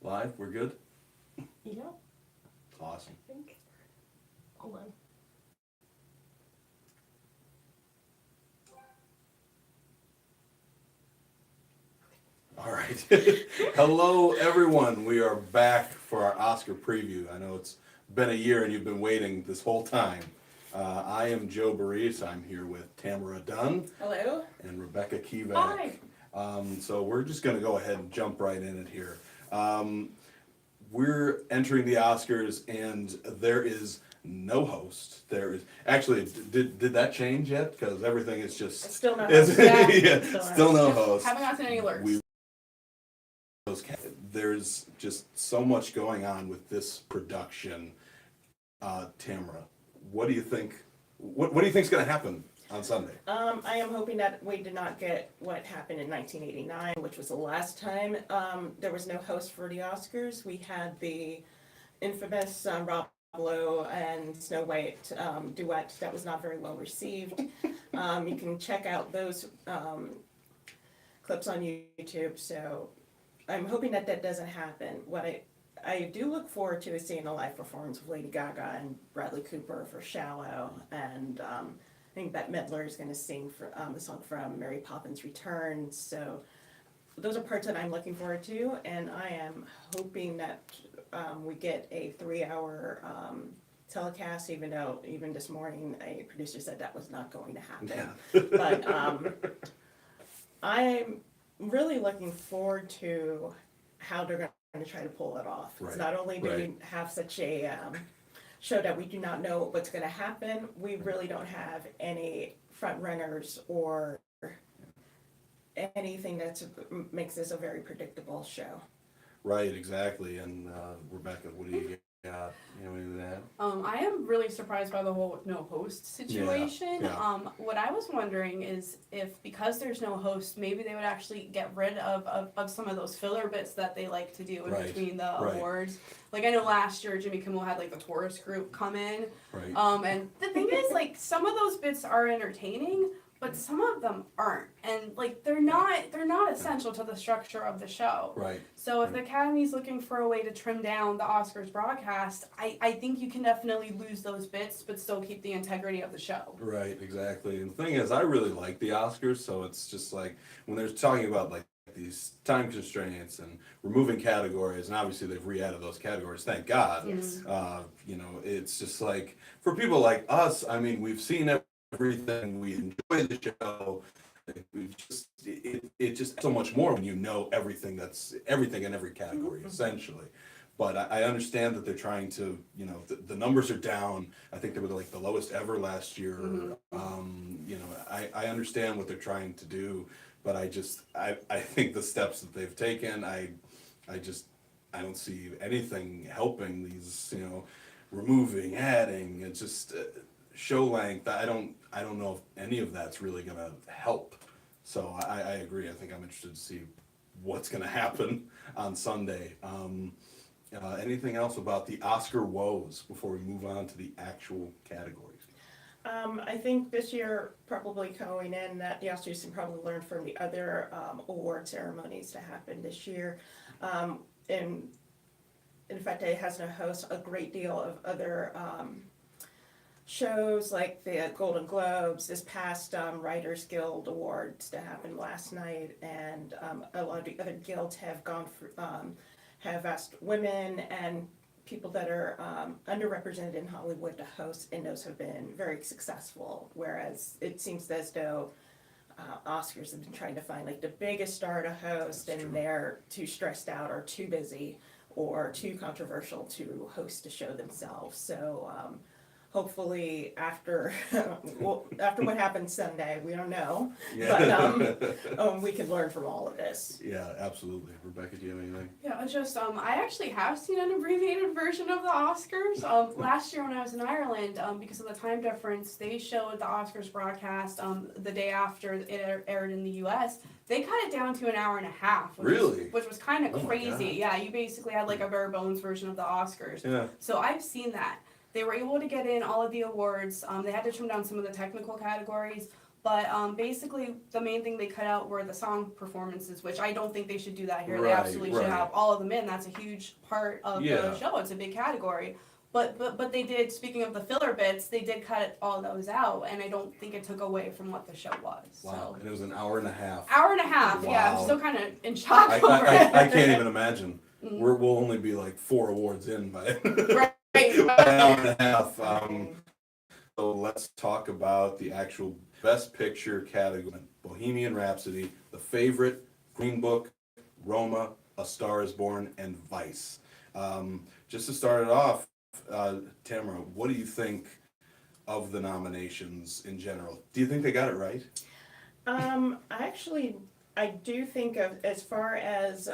Live? We're good? Yeah, Awesome. I think. Hold on. All right. Hello, everyone. We are back for our Oscar preview. I know it's been a year and you've been waiting this whole time. I am Joe Baris. I'm here with Tamara Dunn. Hello. And Rebecca Kivak. Hi. So we're just going to go ahead and jump right in it here. We're entering the Oscars, and there is no host. There is actually. Did that change yet? Because everything is just It's still no is- host. yeah, still no Yep, host. haven't gotten any alerts. There's just so much going on with this production. Tamara, what do you think? What do you think's going to happen on Sunday? I am hoping that we did not get what happened in 1989, which was the last time there was no host for the Oscars. We had the infamous Rob Lowe and Snow White duet that was not very well received. You can check out those clips on YouTube. So I'm hoping that that doesn't happen. What I do look forward to is seeing a live performance of Lady Gaga and Bradley Cooper for Shallow, and I think Bette Midler is going to sing for the song from Mary Poppins Returns. So those are parts that I'm looking forward to, and I am hoping that we get a 3-hour telecast, even though even this morning a producer said that was not going to happen. But I'm really looking forward to how they're going to try to pull it off. Right. It's not only do we have such a show that we do not know what's going to happen, we really don't have any front runners or anything that makes this a very predictable show. Right, exactly. And Rebecca, what do you got? You know anything to add? I am really surprised by the whole no host situation. Yeah. What I was wondering is if because there's no host, maybe they would actually get rid of some of those filler bits that they like to do in between the awards. Like I know last year Jimmy Kimmel had like the tourist group come in. Right. And the thing is like some of those bits are entertaining, but some of them aren't. And like they're not essential to the structure of the show. Right. So if the Academy's looking for a way to trim down the Oscars broadcast, I think you can definitely lose those bits but still keep the integrity of the show. Right, exactly. And the thing is, I really like the Oscars, so it's just like when they're talking about like these time constraints and removing categories, and obviously they've re-added those categories, thank God. Yes. You know, it's just like for people like us, I mean, we've seen everything, we enjoy the show. It just so much more when you know everything in every category essentially. But I understand that they're trying to, you know, the numbers are down. I think they were like the lowest ever last year. You know, I understand what they're trying to do, but I think the steps that they've taken, I don't see anything helping these, you know, removing, adding, it's just show length. I don't know if any of that's really gonna help. So I agree. I think I'm interested to see what's gonna happen on Sunday. Anything else about the Oscar woes before we move on to the actual categories? I think this year, probably going in, that the Oscars can probably learn from the other award ceremonies that happened this year. In fact, it has no host a great deal of other shows like the Golden Globes, this past Writers Guild Awards that happened last night, and a lot of the other guilds have gone for, have asked women and people that are underrepresented in Hollywood to host, and those have been very successful. Whereas it seems as though Oscars have been trying to find like the biggest star to host, and they're too stressed out or too busy or too controversial to host a show themselves. So hopefully after after what happened Sunday, we don't know, but we can learn from all of this. Yeah, absolutely. Rebecca, do you have anything? Yeah, just I actually have seen an abbreviated version of the Oscars. Last year when I was in Ireland, because of the time difference, they showed the Oscars broadcast the day after it aired in the U.S. They cut it down to an hour and a half. Which was kind of crazy. Yeah, you basically had like a bare bones version of the Oscars. Yeah. So I've seen that. They were able to get in all of the awards. They had to trim down some of the technical categories, But basically, the main thing they cut out were the song performances, which I don't think they should do that here. They Right, absolutely should right. have all of them in. That's a huge part of Yeah. the show. It's a big category. But they did, speaking of the filler bits, they did cut all those out, and I don't think it took away from what the show was. Wow, So. and it was an hour and a half. Hour and a half, yeah. Wow. I'm still kind of in shock I, over it. I can't even imagine. Mhm. We'll only be like 4 awards in by Right. an hour and a half. So let's talk about the actual Best Picture category. Bohemian Rhapsody, The Favorite, Green Book, Roma, A Star is Born, and Weisz. Just to start it off, Tamara, what do you think of the nominations in general? Do you think they got it right? I do think of, as far as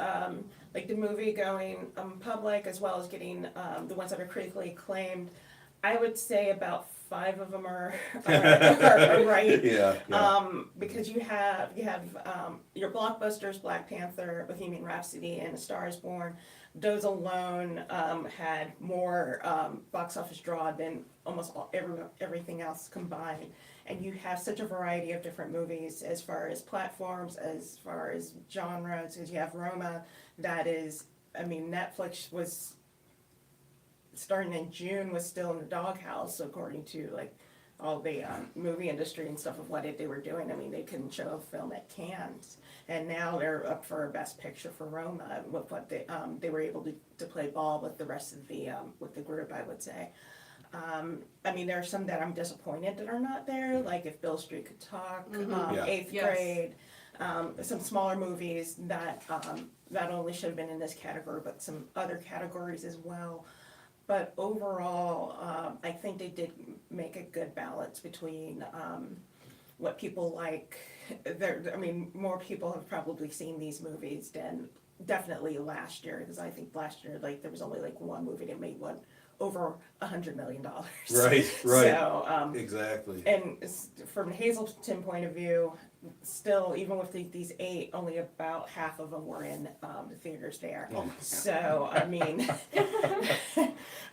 like the movie going public, as well as getting the ones that are critically acclaimed, I would say about 5 of them are right. Yeah. Because you have your blockbusters, Black Panther, Bohemian Rhapsody, and A Star is Born. Those alone had more box office draw than almost everything else combined. And you have such a variety of different movies as far as platforms, as far as genres. Because you have Roma, that is, I mean, Netflix was starting in June, was still in the doghouse, according to like all the movie industry and stuff of what they were doing. I mean, they couldn't show a film at Cannes, and now they're up for a Best Picture for Roma with what they were able to play ball with the rest of the with the group, I would say. I mean, there are some that I'm disappointed that are not there, like If Beale Street Could Talk, Mhm. Eighth Yes. Grade, some smaller movies that not only should have been in this category, but some other categories as well. But overall, I think they did make a good balance between what people like. I mean, more people have probably seen these movies than definitely last year, because I think last year, like, there was only like one movie that made over $100 million. Right. So, Exactly. and from a Hazleton point of view, still, even with these 8, only about half of them were in the theaters there. Oh, my So, I mean,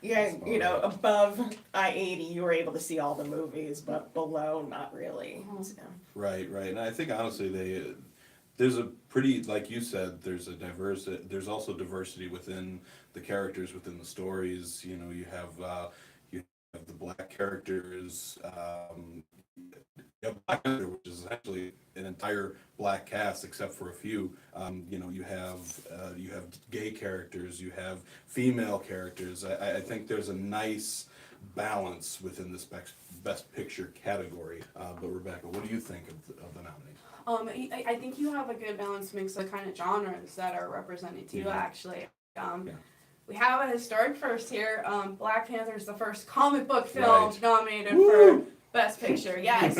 yeah, you know, above I-80, you were able to see all the movies, but below, not really. So. Right. And I think honestly, there's a pretty, like you said, there's also diversity within the characters, within the stories. You know, you have the black characters. You have Black Panther, which is actually an entire black cast except for a few. You know, you have gay characters, you have female characters. I think there's a nice balance within this best picture category. But Rebecca, what do you think of the nominees? I think you have a good balanced mix of kind of genres that are represented too, Yeah. actually. Yeah. We have a historic first here. Black Panther is the first comic book film Right. nominated Woo! for Best Picture. Yes.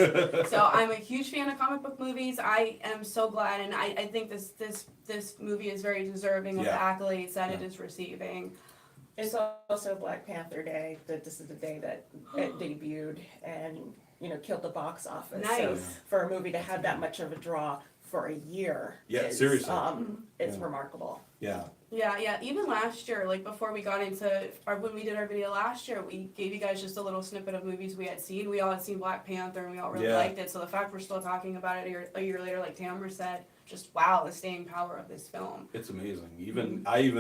So I'm a huge fan of comic book movies. I am so glad, and I think this movie is very deserving of the Yeah. accolades that it Yeah. is receiving. It's also Black Panther Day, that this is the day that it debuted and, you know, killed the box office. So Nice. for a movie to have that much of a draw for a year Yeah, is, seriously. it's Yeah. remarkable. Yeah. Yeah. Even last year, like before we got into when we did our video last year, we gave you guys just a little snippet of movies we had seen. We all had seen Black Panther, and we all really Yeah. liked it. So the fact we're still talking about it a year later, like Tamara said, just wow, the staying power of this film. It's amazing. I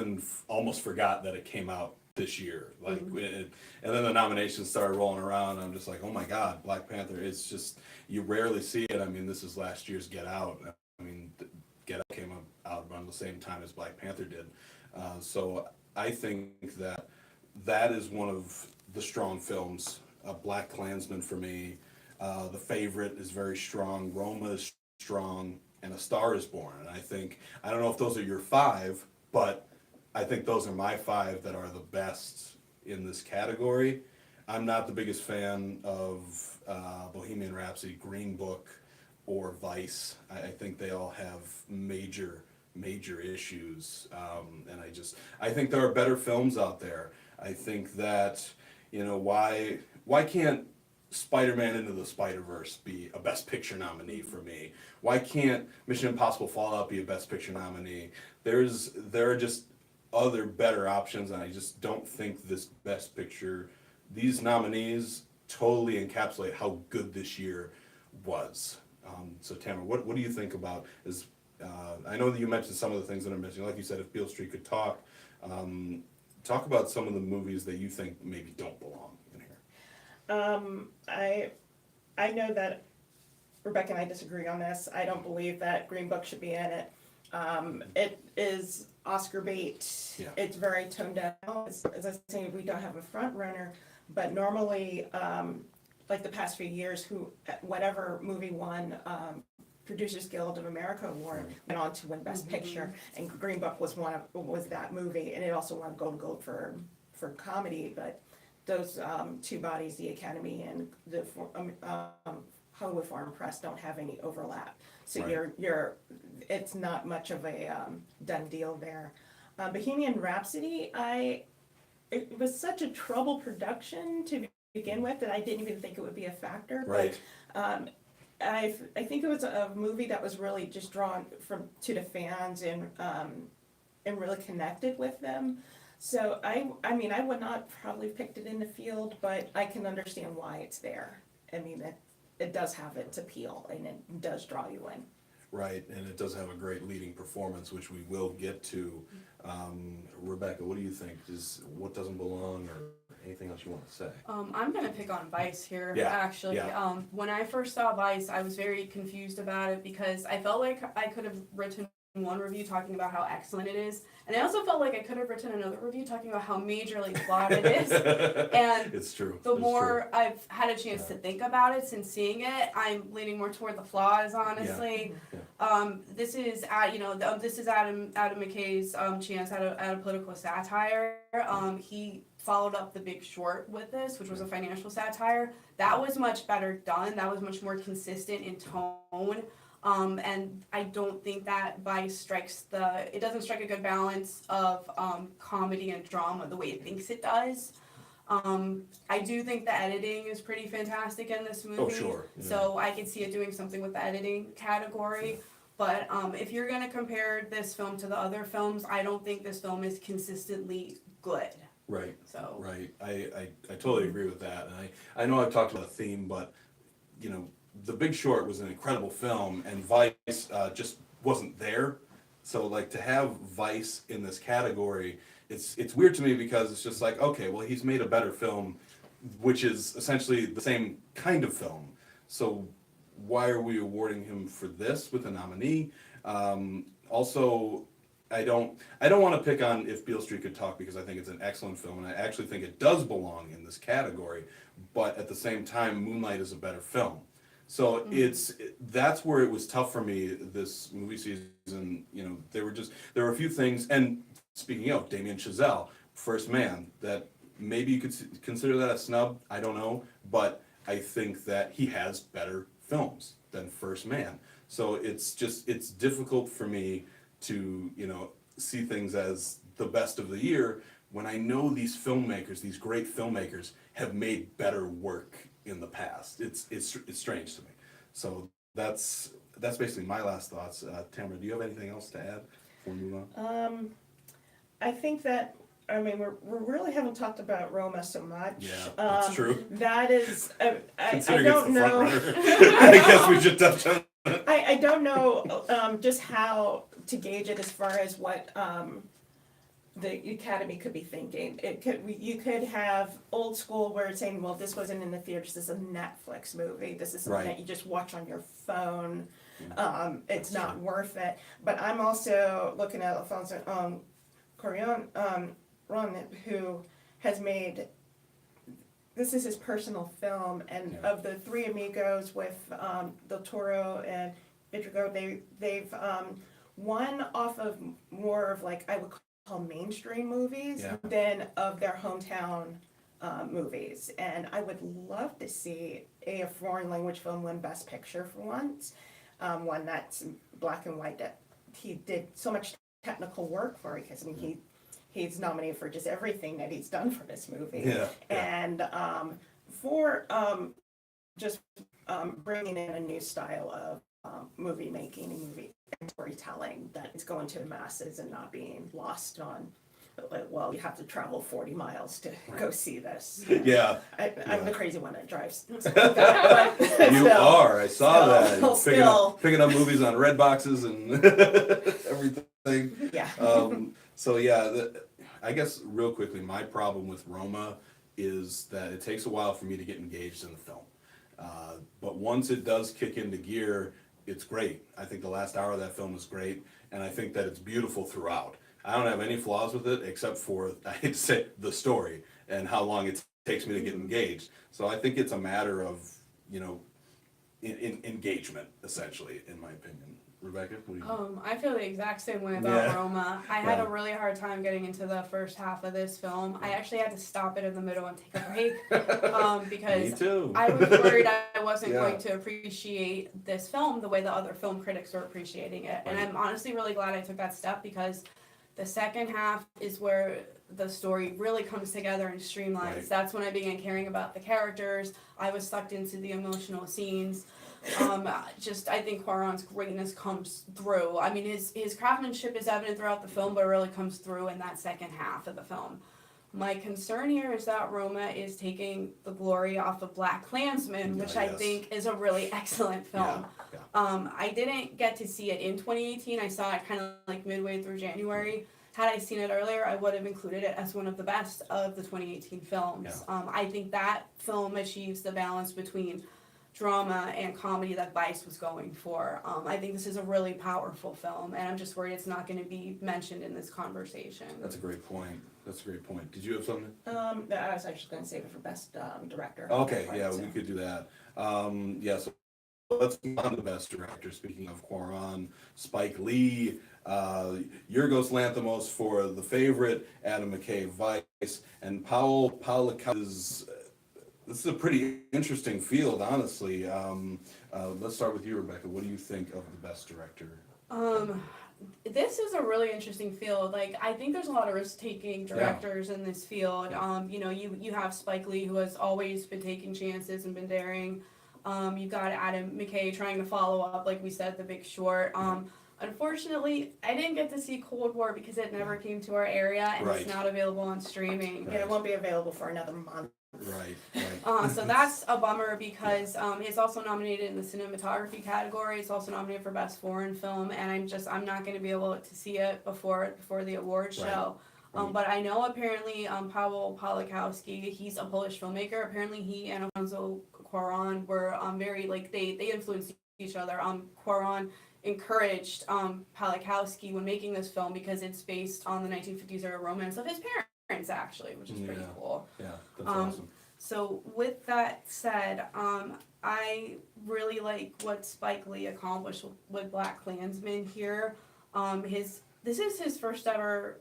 almost forgot that it came out this year. Like, and then the nominations started rolling around. I'm just like, oh my God, Black Panther. It's just, you rarely see it. I mean, this is last year's Get Out. I mean, Get Out came out around the same time as Black Panther did. So I think that is one of the strong films. Black Klansman for me. The Favorite is very strong. Roma is strong. And A Star is Born. And I don't know if those are your 5, but I think those are my 5 that are the best in this category. I'm not the biggest fan of Bohemian Rhapsody, Green Book, or Weisz. I think they all have major issues, and I think there are better films out there. I think that, you know, why can't Spider-Man Into the Spider-Verse be a Best Picture nominee for me? Why can't Mission Impossible Fallout be a Best Picture nominee? There are just other better options, and I just don't think this Best Picture, these nominees totally encapsulate how good this year was. So Tamara, what do you think about I know that you mentioned some of the things that I'm missing. Like you said, if Beale Street could talk, talk about some of the movies that you think maybe don't belong in here. I know that Rebecca and I disagree on this. I don't believe that Green Book should be in it. It is Oscar bait. Yeah. It's very toned down. As I say, we don't have a front runner, but normally, like the past few years, whatever movie won Producers Guild of America award went on to win Best Picture, and Green Book was was that movie, and it also won Golden Globe for comedy. But those two bodies, the Academy and the Hollywood Foreign Press, don't have any overlap. So Right. it's not much of a done deal there. Bohemian Rhapsody, it was such a trouble production to begin with that I didn't even think it would be a factor. Right. But I think it was a movie that was really just drawn to the fans and really connected with them. So I mean I would not probably have picked it in the field, but I can understand why it's there. I mean it does have its appeal and it does draw you in. Right, and it does have a great leading performance, which we will get to. Rebecca, what do you think? What doesn't belong, or anything else you want to say? I'm gonna pick on Weisz here, Yeah, actually. yeah. When I first saw Weisz, I was very confused about it because I felt like I could have written one review talking about how excellent it is, and I also felt like I could have written another review talking about how majorly flawed it is. And It's true. the It's more true. I've had a chance to think about it since seeing it, I'm leaning more toward the flaws, honestly. Yeah. This is this is Adam McKay's chance at a political satire. He followed up The Big Short with this, which was a financial satire. That was much better done. That was much more consistent in tone. And I don't think that Weisz it doesn't strike a good balance of comedy and drama the way it thinks it does. I do think the editing is pretty fantastic in this movie. Oh, sure. Yeah. So I could see it doing something with the editing category. But if you're going to compare this film to the other films, I don't think this film is consistently good. Right. So. Right. I totally agree with that. And I know I've talked about a theme, but, you know, The Big Short was an incredible film, and Weisz just wasn't there. So, like, to have Weisz in this category, it's weird to me because it's just like, okay, well, he's made a better film, which is essentially the same kind of film. So why are we awarding him for this with a nominee? Also, I don't want to pick on If Beale Street Could Talk because I think it's an excellent film, and I actually think it does belong in this category. But at the same time, Moonlight is a better film. So that's where it was tough for me this movie season. You know, there were a few things, and speaking of Damien Chazelle, First Man, that maybe you could consider that a snub. I don't know, but I think that he has better films than First Man. So it's difficult for me to, you know, see things as the best of the year when I know these filmmakers, these great filmmakers, have made better work in the past. It's strange to me. So that's basically my last thoughts. Tamara, do you have anything else to add before we move on? I think that we really haven't talked about Roma so much. Yeah, that's true. That is, I Considering don't it's the know. front runner, I guess we should touch on it. I don't know just how to gauge it as far as what the Academy could be thinking. You could have old school where it's saying, well, this wasn't in the theaters, this is a Netflix movie, this is something Right. that you just watch on your phone. It's That's not true. worth it. But I'm also looking at Alfonso Cuarón, who has made, this is his personal film, and Yeah. of the three amigos with Del Toro and Vitrigo, they've won off of more of like I would call mainstream movies Yeah. than of their hometown movies. And I would love to see a foreign language film win Best Picture for once, one that's black and white that he did so much technical work for, because I mean he's nominated for just everything that he's done for this movie. Yeah. And for just bringing in a new style of movie making and movie storytelling that is going to the masses and not being lost on well, you have to travel 40 miles to go see this. Yeah, I'm the crazy one that drives. you Still. are. I saw that. Still. Picking up movies on red boxes and everything. Yeah. So yeah, I guess real quickly, my problem with Roma is that it takes a while for me to get engaged in the film. But once it does kick into gear, it's great. I think the last hour of that film is great, and I think that it's beautiful throughout. I don't have any flaws with it except for, I hate to say, the story and how long it takes me to get engaged. So I think it's a matter of, engagement, essentially, in my opinion. Rebecca, what do you think? I feel the exact same way about Yeah. Roma. I had Yeah. a really hard time getting into the first half of this film. I actually had to stop it in the middle and take a break because Me too. I was worried I wasn't Yeah. going to appreciate this film the way the other film critics were appreciating it. And Right. I'm honestly really glad I took that step because the second half is where the story really comes together and streamlines. Right. That's when I began caring about the characters. I was sucked into the emotional scenes. I think Cuarón's greatness comes through. I mean, his craftsmanship is evident throughout the film, but it really comes through in that second half of the film. My concern here is that Roma is taking the glory off of Black Klansman, which I Yes. think is a really excellent film. Yeah. I didn't get to see it in 2018. I saw it kind of like midway through January. Had I seen it earlier, I would have included it as one of the best of the 2018 films. I think that film achieves the balance between drama and comedy that Weisz was going for. I think this is a really powerful film, and I'm just worried it's not going to be mentioned in this conversation. That's a great point. Did you have something? No, I was actually going to save it for best director. Okay, Right, yeah, so. we could do that. So let's move on to best director. Speaking of Cuarón, Spike Lee, Yorgos Lanthimos for The Favorite, Adam McKay, Weisz, and Paul Palakowski's. This is a pretty interesting field, honestly. Let's start with you, Rebecca. What do you think of the best director? This is a really interesting field. Like, I think there's a lot of risk-taking directors in this field. You have Spike Lee, who has always been taking chances and been daring. You've got Adam McKay trying to follow up, like we said, The Big Short. Unfortunately, I didn't get to see Cold War because it never came to our area, and Right. it's not available on streaming. And it won't be available for another month. Right. So that's a bummer because it's also nominated in the cinematography category. It's also nominated for best foreign film, and I'm not going to be able to see it before the award show. Right. But I know apparently Paweł Palakowski, he's a Polish filmmaker. Apparently he and Alfonso Cuarón were very they influenced each other. Cuarón encouraged Palakowski when making this film because it's based on the 1950s era romance of his parents, actually, which is pretty cool. Yeah, that's awesome. So with that said, I really like what Spike Lee accomplished with Black Klansman here. This is his first ever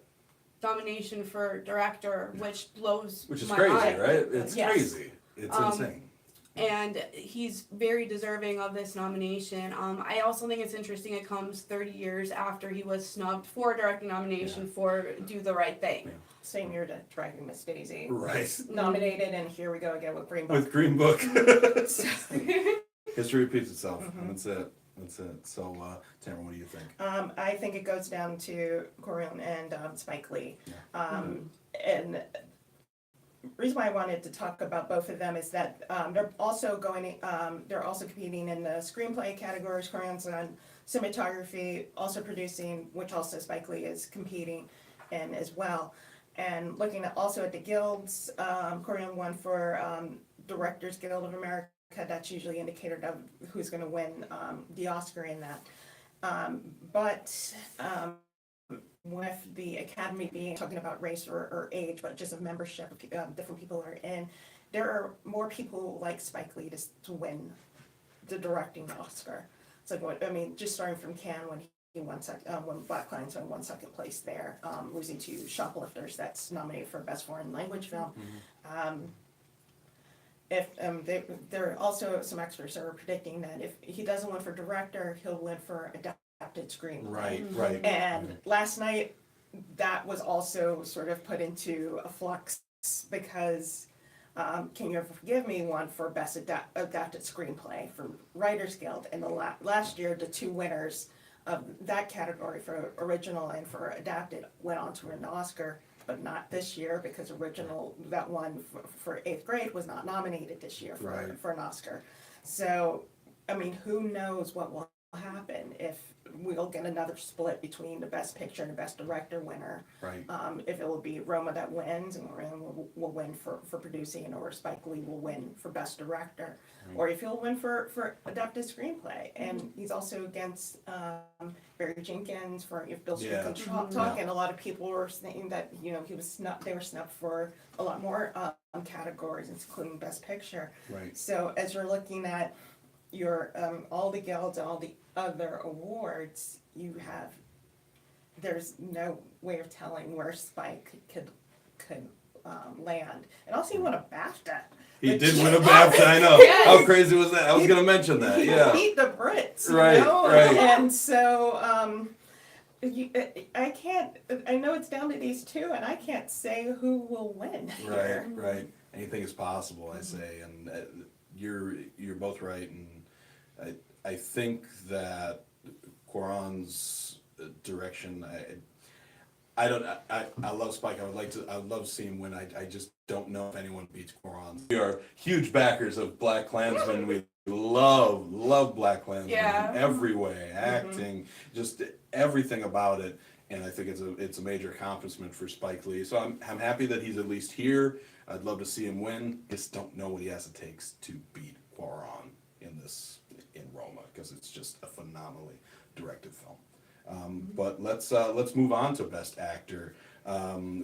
nomination for director, which blows Which is my crazy, mind. right? It's Yes. crazy. It's insane. And he's very deserving of this nomination. I also think it's interesting it comes 30 years after he was snubbed for a directing nomination for Do the Right Thing. Yeah. Same year to Dragging Miss Daisy. Right. Nominated, and here we go again with Green Book. With Green Book. History repeats itself. And that's it. So, Tamara, what do you think? I think it goes down to Cuarón and Spike Lee. Yeah. And the reason why I wanted to talk about both of them is that they're also competing in the screenplay categories. Cuarón's on cinematography, also producing, which also Spike Lee is competing in as well. And looking also at the guilds, Cuarón won for Directors Guild of America. That's usually indicator of who's going to win the Oscar in that. But with the Academy being talking about race or age, but just a membership of different people are in, there are more people like Spike Lee to win the directing Oscar. It's like just starting from Cannes when he won when Black Klansman won second place there, losing to Shoplifters, that's nominated for Best Foreign Language Film. There are also some experts that are predicting that if he doesn't win for director, he'll win for adapted screenplay. Right. And last night, that was also sort of put into a flux because Can You Ever Forgive Me won for Best Adapted Screenplay from Writers Guild. And last year, the two winners, that category for original and for adapted went on to win an Oscar, but not this year because original, that one for 8th grade was not nominated this year for an Oscar. So, I mean, who knows what will happen if we'll get another split between the best picture and the best director winner. Right. If it will be Roma that wins and will win for producing, or Spike Lee will win for best director, or if he'll win for adapted screenplay. And he's also against Barry Jenkins for If Bill Street Can Talk, and a lot of people were saying that, you know, they were snubbed for a lot more categories, including best picture. Right. So as you're looking at your all the guilds and all the other awards, there's no way of telling where Spike could land. And also he won a BAFTA. He did win a BAFTA, I know. Yes. How crazy was that? I was going to mention that, He yeah. beat the Brits, you Right, know? right. And so I know it's down to these two, and I can't say who will win here. Right. Anything is possible, I say, and you're both right, and I think that Quaron's direction, I love Spike. I would love to see him win. I just don't know if anyone beats Quaron. We are huge backers of Black Klansman. We love Black Klansman in every way, acting, just everything about it. And I think it's a major accomplishment for Spike Lee. So I'm happy that he's at least here. I'd love to see him win. Just don't know what he has to take to beat Quaron in Roma, because it's just a phenomenally directed film. But let's move on to Best Actor.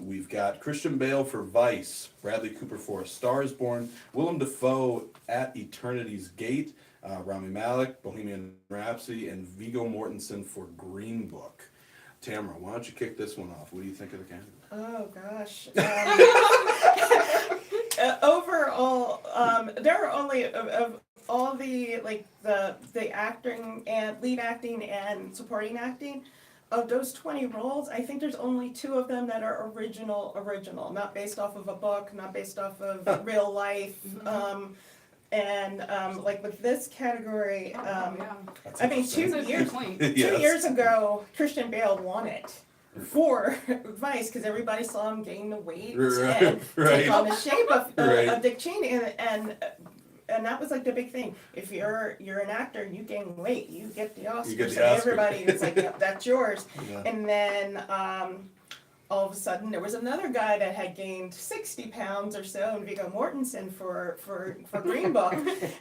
We've got Christian Bale for Weisz, Bradley Cooper for A Star Is Born, Willem Dafoe At Eternity's Gate, Rami Malek, Bohemian Rhapsody, and Viggo Mortensen for Green Book. Tamara, why don't you kick this one off? What do you think of the candidates? Oh gosh. Overall, there are only of all the the acting and lead acting and supporting acting, of those 20 roles, I think there's only 2 of them that are original, not based off of a book, not based off of real life. Like with this category, I mean, 2 years ago, Christian Bale won it for Weisz, because everybody saw him gain the weight and take on the shape of Dick Cheney, and that was like the big thing. If you're an actor and you gain weight, you get the Oscar. You get the so Oscar. Everybody is like, yep, that's yours. Yeah. And then all of a sudden there was another guy that had gained 60 pounds or so, and Viggo Mortensen for Green Book.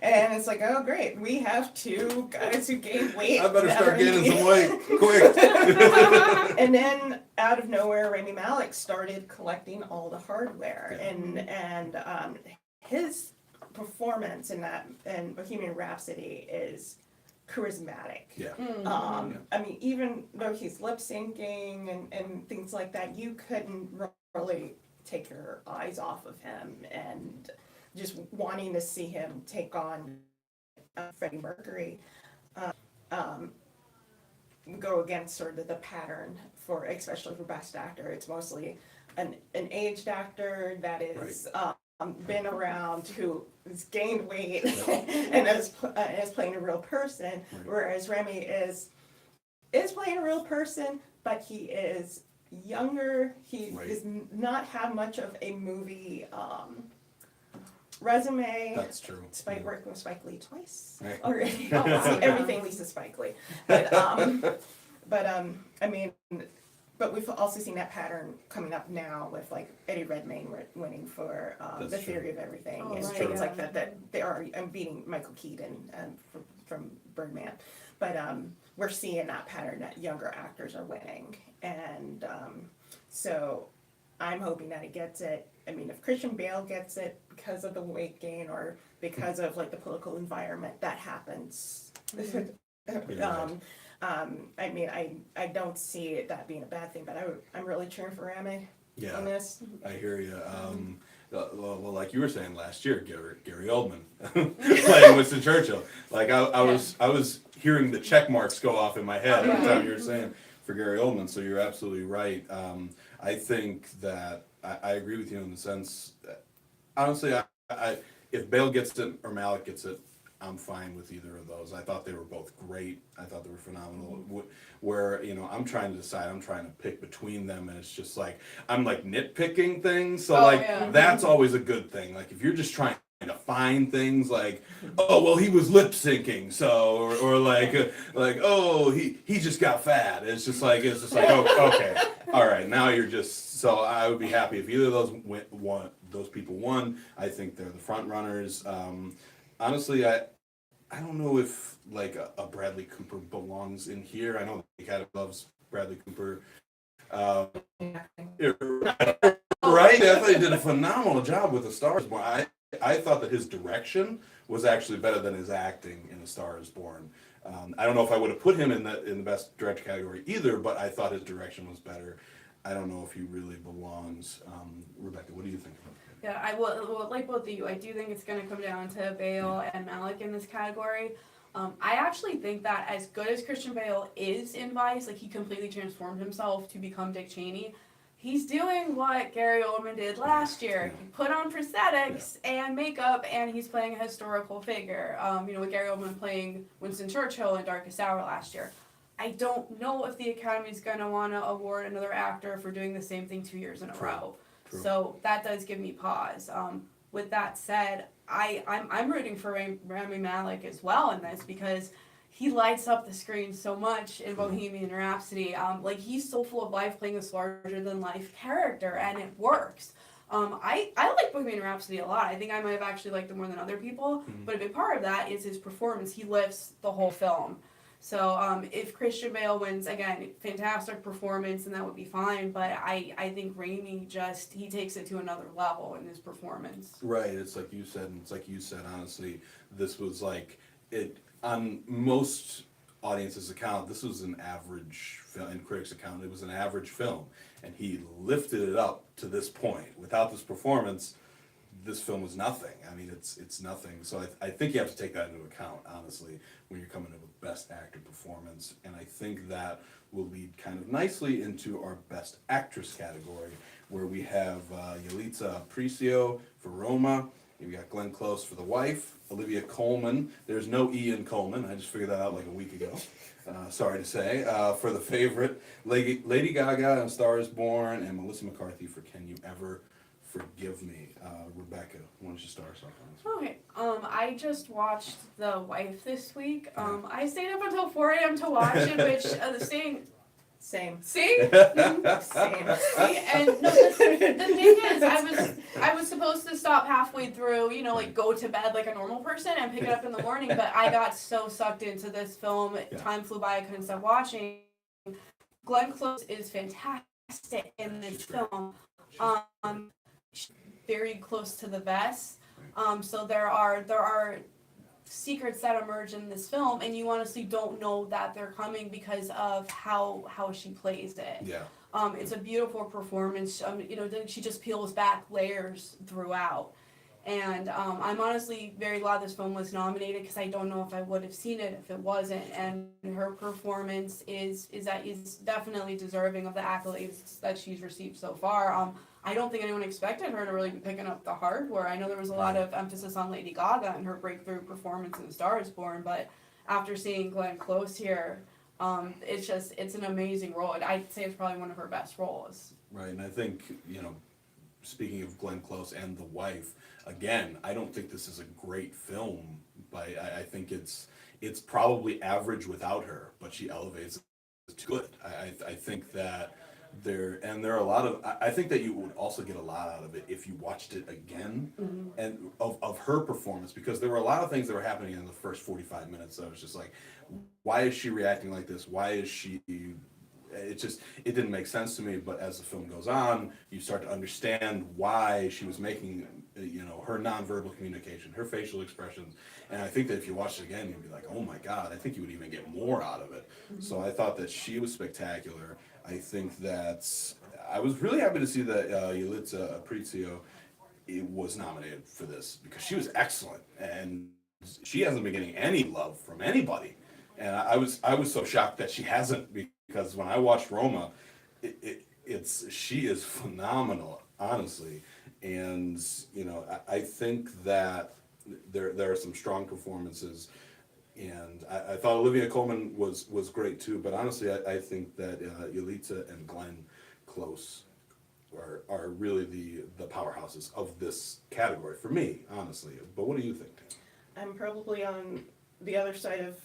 And it's like, oh great, we have 2 guys who gained weight. I better start gaining some weight quick. And then out of nowhere, Rami Malek started collecting all the hardware, and his performance in Bohemian Rhapsody is charismatic. Yeah. I mean, even though he's lip syncing and things like that, you couldn't really take your eyes off of him, and just wanting to see him take on Freddie Mercury, go against sort of the pattern for, especially for Best Actor. It's mostly an aged actor that is been around, who has gained weight and is playing a real person, whereas Remy is playing a real person, but he is younger. He does not have much of a movie resume. That's true. Worked with Spike Lee twice Right. already. See, everything Lisa Spike Lee, but I mean. But we've also seen that pattern coming up now with like Eddie Redmayne winning for The Theory of Everything and things like that. That they are beating Michael Keaton from Birdman. But we're seeing that pattern that younger actors are winning, and so I'm hoping that he gets it. I mean, if Christian Bale gets it because of the weight gain or because of like the political environment, that happens. I mean, I don't see that being a bad thing, but I'm really cheering for Rami on this. I hear you. Well, like you were saying last year, Gary Oldman playing Winston Churchill. Like I was hearing the check marks go off in my head every time you were saying for Gary Oldman. So you're absolutely right. I think that I agree with you in the sense that, honestly, if Bale gets it or Malik gets it, I'm fine with either of those. I thought they were both great. I thought they were phenomenal. Where, I'm trying to decide, I'm trying to pick between them, and it's just like, I'm like nitpicking things, so that's always a good thing. Like, if you're just trying to find things like, oh, well, he was lip syncing, so, or like, oh, he just got fat. It's just like, oh, okay, all right, now you're just, so I would be happy if either of those people won. I think they're the front runners. Honestly, I don't know if like a Bradley Cooper belongs in here. I know the Academy loves Bradley Cooper. Right? I thought he did a phenomenal job with A Star Is Born. I thought that his direction was actually better than his acting in A Star Is Born. I don't know if I would have put him in the best director category either, but I thought his direction was better. I don't know if he really belongs. Rebecca, what do you think about that? Yeah, I will like both of you. I do think it's going to come down to Bale and Malik in this category. I actually think that as good as Christian Bale is in Vice, like he completely transformed himself to become Dick Cheney. He's doing what Gary Oldman did last year. He put on prosthetics and makeup, and he's playing a historical figure. With Gary Oldman playing Winston Churchill in Darkest Hour last year. I don't know if the Academy's going to want to award another actor for doing the same thing 2 years in a row. True. So that does give me pause. With that said, I'm rooting for Rami Malek as well in this because he lights up the screen so much in Bohemian Rhapsody. He's so full of life playing this larger than life character, and it works. I like Bohemian Rhapsody a lot. I think I might have actually liked it more than other people, but a big part of that is his performance. He lifts the whole film. So if Christian Bale wins, again, fantastic performance, and that would be fine. But I think Raimi he takes it to another level in his performance. Right. It's like you said, honestly, this was like it on most audiences' account. This was an average film, in critics' account. It was an average film, and he lifted it up to this point. Without this performance, this film was nothing. I mean, it's nothing. So I think you have to take that into account, honestly, when you're coming up with Best Actor Performance. And I think that will lead kind of nicely into our Best Actress category, where we have Yalitza Aparicio for Roma. We got Glenn Close for The Wife. Olivia Colman. There's no E in Colman. I just figured that out like a week ago. Sorry to say. For The Favorite, Lady Gaga in Star Is Born, and Melissa McCarthy for Can You Ever Forgive Me? Rebecca, why don't you start us off on this? Okay. I just watched The Wife this week. I stayed up until 4 a.m. to watch it, which Same. See? Same. And no, the thing is, I was supposed to stop halfway through, go to bed like a normal person and pick it up in the morning, but I got so sucked into this film, time flew by, I couldn't stop watching. Glenn Close is fantastic in this film. Very close to the best. So there are secrets that emerge in this film, and you honestly don't know that they're coming because of how she plays it. Yeah. It's a beautiful performance. She just peels back layers throughout. And I'm honestly very glad this film was nominated because I don't know if I would have seen it if it wasn't. And her performance is definitely deserving of the accolades that she's received so far. I don't think anyone expected her to really be picking up the hardware. I know there was a lot of emphasis on Lady Gaga and her breakthrough performance in A Star Is Born, but after seeing Glenn Close here, it's an amazing role. I'd say it's probably one of her best roles. Right, and I think, speaking of Glenn Close and The Wife, again, I don't think this is a great film, but I think it's probably average without her, but she elevates it to good. I think that there are a lot of, I think that you would also get a lot out of it if you watched it again, and of her performance, because there were a lot of things that were happening in the first 45 minutes that I was just like, why is she reacting like this? Why is she... It didn't make sense to me, but as the film goes on, you start to understand why she was making, her nonverbal communication, her facial expressions. And I think that if you watch it again, you'd be like, oh my God, I think you would even get more out of it. So I thought that she was spectacular. I think that I was really happy to see that Yalitza Aparicio was nominated for this because she was excellent. And she hasn't been getting any love from anybody. And I was so shocked that she hasn't, because when I watched Roma, she is phenomenal, honestly. And I think that there are some strong performances, and I thought Olivia Colman was great too. But honestly, I think that Yalitza and Glenn Close are really the powerhouses of this category for me, honestly. But what do you think, Tam? I'm probably on the other side of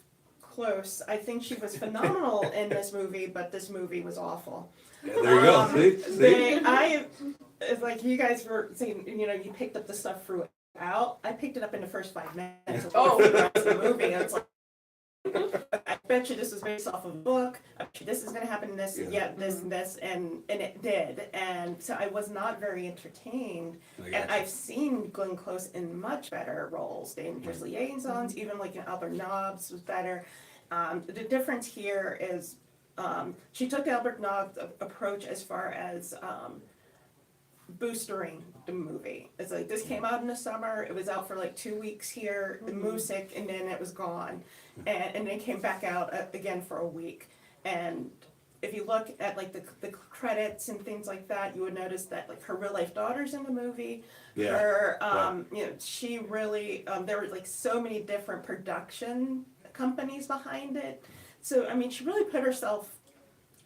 Close. I think she was phenomenal in this movie, but this movie was awful. Yeah, there you go. It's like you guys were saying, you picked up the stuff throughout. I picked it up in the first 5 minutes. Oh. The rest of the movie. I was like, I bet you this was based off of a book. I bet you this is going to happen in this, this and this, and it did. And so I was not very entertained. And I've seen Glenn Close in much better roles. Dangerous Liaisons, even like in Albert Nobbs was better. The difference here is she took Albert Nobbs' approach as far as boostering the movie. It's like this came out in the summer, it was out for like 2 weeks here, the music, and then it was gone. And then it came back out again for a week. And if you look at like the credits and things like that, you would notice that like her real life daughter's in the movie. Yeah. Her she really there were like so many different production companies behind it. So I mean she really put herself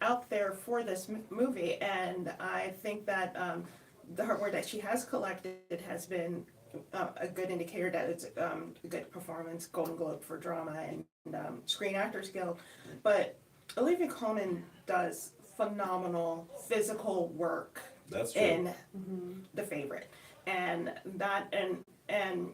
out there for this movie, and I think that the hardware that she has collected has been a good indicator that it's a good performance, Golden Globe for drama and Screen Actors Guild. But Olivia Colman does phenomenal physical work That's true. in The Favorite, and that and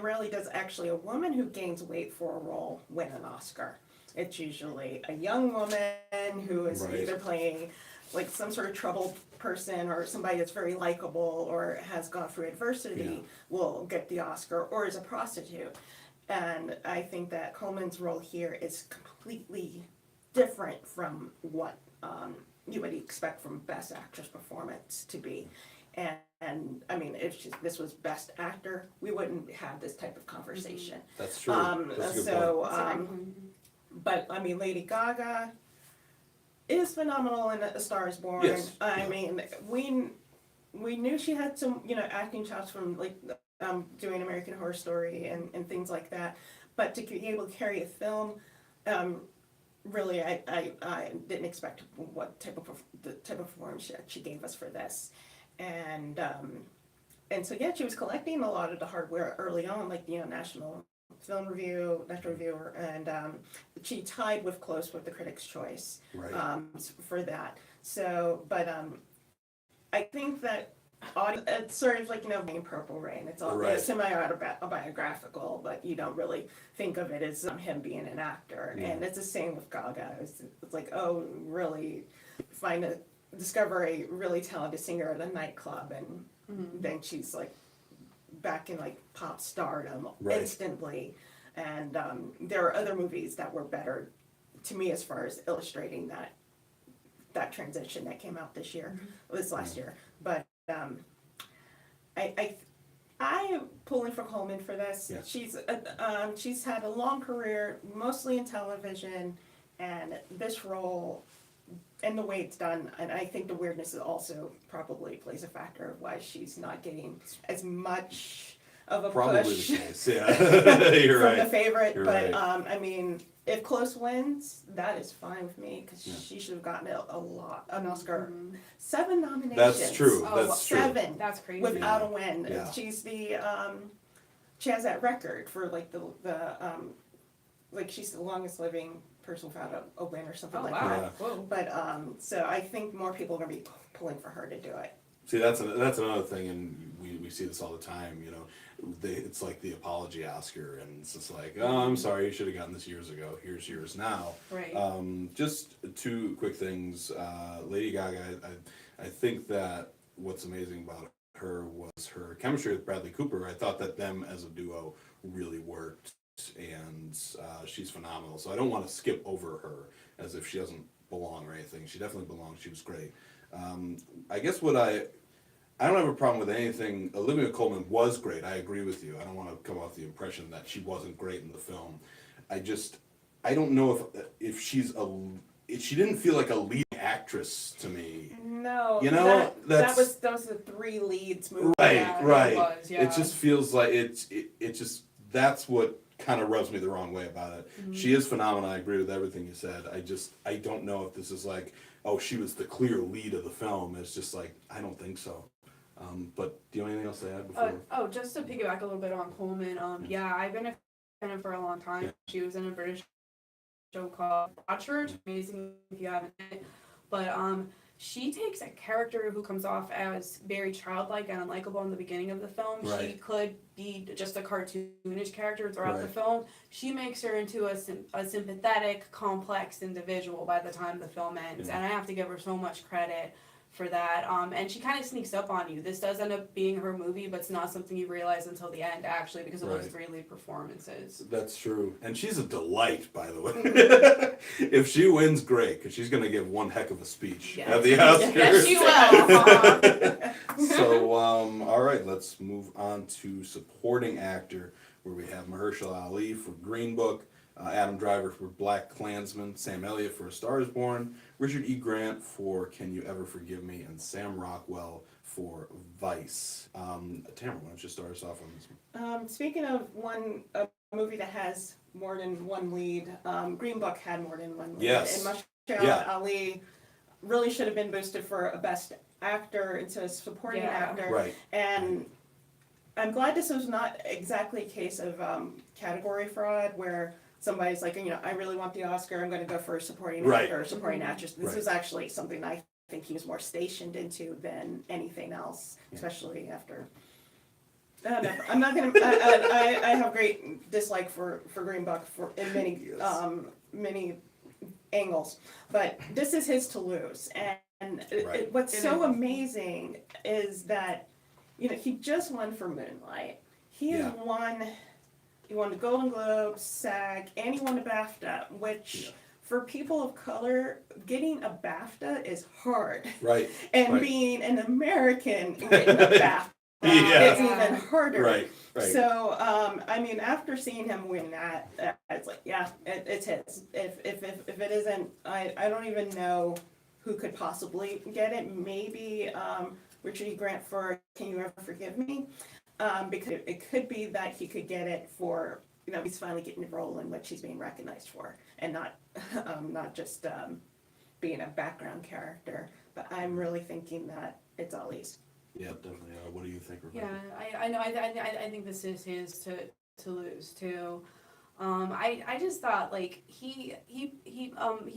rarely does actually a woman who gains weight for a role win an Oscar. It's usually a young woman who is either playing like some sort of troubled person or somebody that's very likable or has gone through adversity will get the Oscar, or is a prostitute. And I think that Coleman's role here is completely different from what you would expect from Best Actress performance to be. And I mean, if this was Best Actor, we wouldn't have this type of conversation. That's true. That's a good point. But I mean, Lady Gaga is phenomenal in A Star Is Born. Yes. I mean, we knew she had some acting chops from like doing American Horror Story and things like that. But to be able to carry a film, really, I didn't expect what type of performance she gave us for this, and so yeah, she was collecting a lot of the hardware early on, like National Film Review, National Reviewer, and she tied with Close with the Critics' Choice for that. So, but I think that it's sort of like Rain, Purple Rain. It's all semi-autobiographical, but you don't really think of it as him being an actor. Yeah. And it's the same with Gaga. It's like, oh, really discover a really talented singer at a nightclub, and then she's like back in like pop stardom instantly. And there are other movies that were better to me as far as illustrating that transition that came out this year, last year. But I am pulling for Colman for this. Yes. She's had a long career, mostly in television, and this role and the way it's done, and I think the weirdness also probably plays a factor of why she's not getting as much of a push. The case, yeah. You're from right. The Favorite. You're but right. I mean, if Close wins, that is fine with me, because she should have gotten an Oscar. 7 nominations. That's true. That's 7. That's crazy. Without a win. Yeah. She's she has that record for like the like she's the longest living person without a win or something like that. Yeah. Whoa. But so I think more people are going to be pulling for her to do it. See, that's another thing, and we see this all the time. It's like the apology Oscar, and it's just like, oh, I'm sorry, you should have gotten this years ago. Here's yours now. Right. Just 2 quick things. Lady Gaga, I think that what's amazing about her was her chemistry with Bradley Cooper. I thought that them as a duo really worked, and she's phenomenal. So I don't want to skip over her as if she doesn't belong or anything. She definitely belongs. She was great. I guess I don't have a problem with anything. Olivia Colman was great. I agree with you. I don't want to come off the impression that she wasn't great in the film. I don't know if she didn't feel like a lead actress to me. No, You know, that that's- was the three leads movie. Right, Yeah, it right. was, yeah. It just feels like it just, that's what kind of rubs me the wrong way about it. Mm-hmm. She is phenomenal. I agree with everything you said. I don't know if this is like, oh, she was the clear lead of the film. It's just like, I don't think so. But do you have anything else to add before? Just to piggyback a little bit on Coleman, yeah, I've been a fan of her for a long time. Yeah. She was in a British show called Watcher, amazing if you haven't seen it. But she takes a character who comes off as very childlike and unlikable in the beginning of the film. She Right. could be just a cartoonish character throughout the Right. film. She makes her into a sympathetic, complex individual by the time the film ends, Yeah. and I have to give her so much credit for that. And she kind of sneaks up on you. This does end up being her movie, but it's not something you realize until the end, actually, because of those Right. three lead performances. That's true. And she's a delight, by the way. If she wins, great, because she's going to give one heck of a speech Yes. at the Oscars. Yes, she will. So, all right, let's move on to supporting actor, where we have Mahershala Ali for Green Book, Adam Driver for Black Klansman, Sam Elliott for A Star Is Born, Richard E. Grant for Can You Ever Forgive Me, and Sam Rockwell for Weisz. Tamara, why don't you start us off on this one? Speaking of a movie that has more than one lead, Green Book had more than one lead. Yes. And Mahershala Ali really should have been boosted for a Best Actor into a supporting Yeah. actor. Right. And I'm glad this was not exactly a case of category fraud where somebody's like, I really want the Oscar, I'm going to go for a supporting Right. actor or supporting actress. This Right. was actually something I think he was more stationed into than anything else, especially after. I'm not going to. I have great dislike for Green Book in many Yes. many angles, but this is his to lose. And Right. what's It so is. amazing is that he just won for Moonlight. He has won. He won the Golden Globe, SAG, and he won the BAFTA, which Yeah. for people of color, getting a BAFTA is hard. Right. And Right. being an American getting a BAFTA Yes. is even harder. Right. Right. So, after seeing him win that, it's like, it's his. If it isn't, I don't even know who could possibly get it. Maybe Richard E. Grant for Can You Ever Forgive Me? Because it could be that he could get it for, he's finally getting a role in which he's being recognized for, and not just being a background character. But I'm really thinking that it's Ali's. Yeah, definitely. What do you think, Rebecca? Yeah, I know. I think this is his to lose too. I just thought like he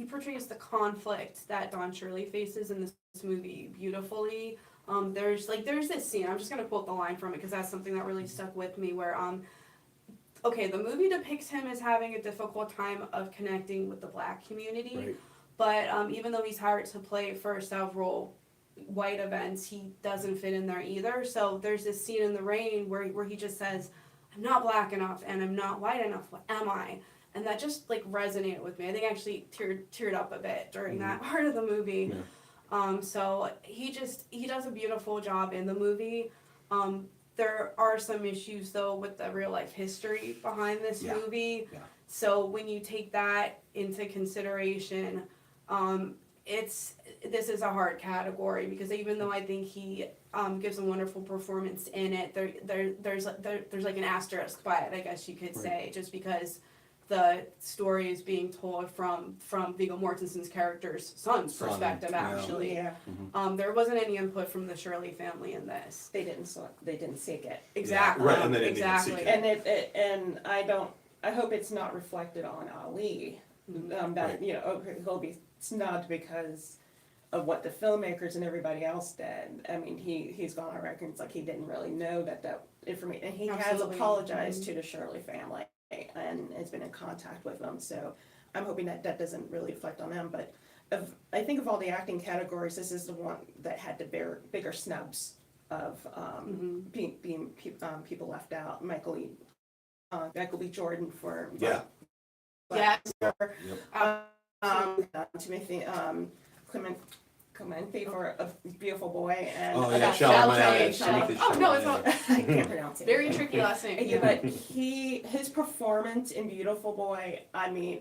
portrays the conflict that Don Shirley faces in this movie beautifully. There's this scene. I'm just gonna quote the line from it because that's something that really stuck with me. Where the movie depicts him as having a difficult time of connecting with the Black community, Right. but even though he's hired to play for several white events, he doesn't fit in there either. So there's this scene in the rain where he just says, "I'm not Black enough and I'm not white enough. What am I?" And that just resonated with me. I think I actually teared up a bit during that part of the movie. Yeah. So he does a beautiful job in the movie. There are some issues though with the real life history behind this movie. Yeah. So when you take that into consideration, this is a hard category because even though I think he gives a wonderful performance in it, there's like an asterisk by it, I guess you could say, just because the story is being told from Viggo Mortensen's character's son's perspective. Actually, Yeah, there wasn't any input from the Shirley family in this. they didn't seek it. Exactly. Right, and they didn't even exactly. seek And I hope it's not reflected on Ali. That Right. he'll be snubbed because of what the filmmakers and everybody else did. I mean, he's gone on record. It's like he didn't really know that information, and he has Absolutely. apologized to the Shirley family and has been in contact with them. So I'm hoping that doesn't really reflect on them. But I think of all the acting categories, this is the one that had the bigger snubs of being people left out. Michael B. Jordan for Yeah. Yes. Timothy Clementi for A Beautiful Boy, and Oh, yeah, Chalamet. Chalamet. Oh, no, it's not. I can't pronounce it. Very tricky last name. Yeah, but his performance in Beautiful Boy,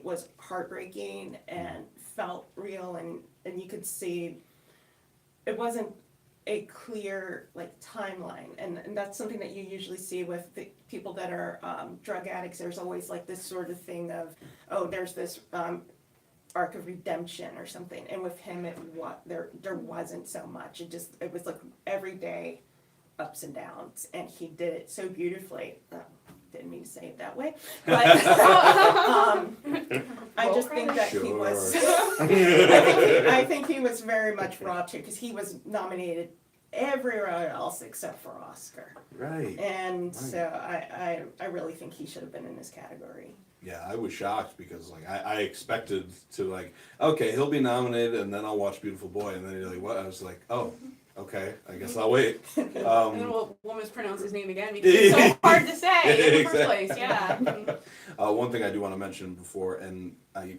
was heartbreaking and felt real, and you could see it wasn't a clear like timeline, and that's something that you usually see with the people that are drug addicts. There's always like this sort of thing of, oh, there's this arc of redemption or something, and with him there wasn't so much. It was like everyday ups and downs, and he did it so beautifully. Didn't mean to say it that way, but I just think that he was. I think he was very much robbed here because he was nominated everywhere else except for Oscar. Right. And so I really think he should have been in this category. Yeah, I was shocked because like I expected to like, okay, he'll be nominated and then I'll watch Beautiful Boy, and then you're like, what? I was like, oh, okay, I guess I'll wait. And then we'll mispronounce his name again because it's so hard to say in the first place. Yeah. One thing I do want to mention before, and I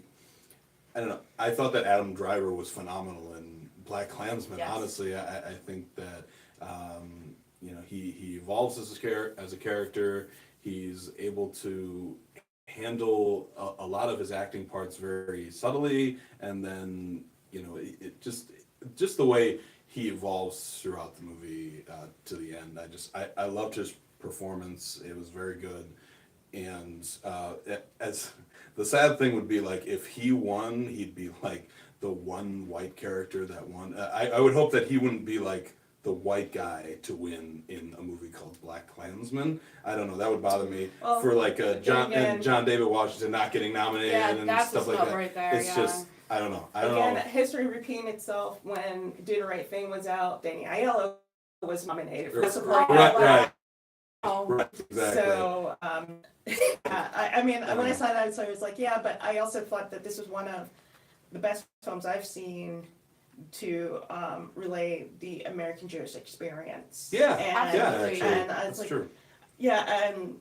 don't know, I thought that Adam Driver was phenomenal in Black Klansman. Yes. Honestly, I think that you know, he evolves as a character. He's able to handle a lot of his acting parts very subtly, and then you know, it just the way he evolves throughout the movie to the end. I loved his performance. It was very good. And as the sad thing would be, like, if he won, he'd be like the one white character that won. I would hope that he wouldn't be like the white guy to win in a movie called Black Klansman. I don't know, that would bother me. Well, for like John David Washington not getting nominated and that's stuff the like that. right there, It's just, I don't know. Again, history repeating itself. When Do the Right Thing was out, Danny Aiello was nominated for supporting actor. Right. Oh. Right, exactly. So, I mean, when I saw that, I was like, yeah, but I also thought that this was one of the best films I've seen to relay the American Jewish experience. Yeah, Absolutely. And I was that's like, true. yeah, and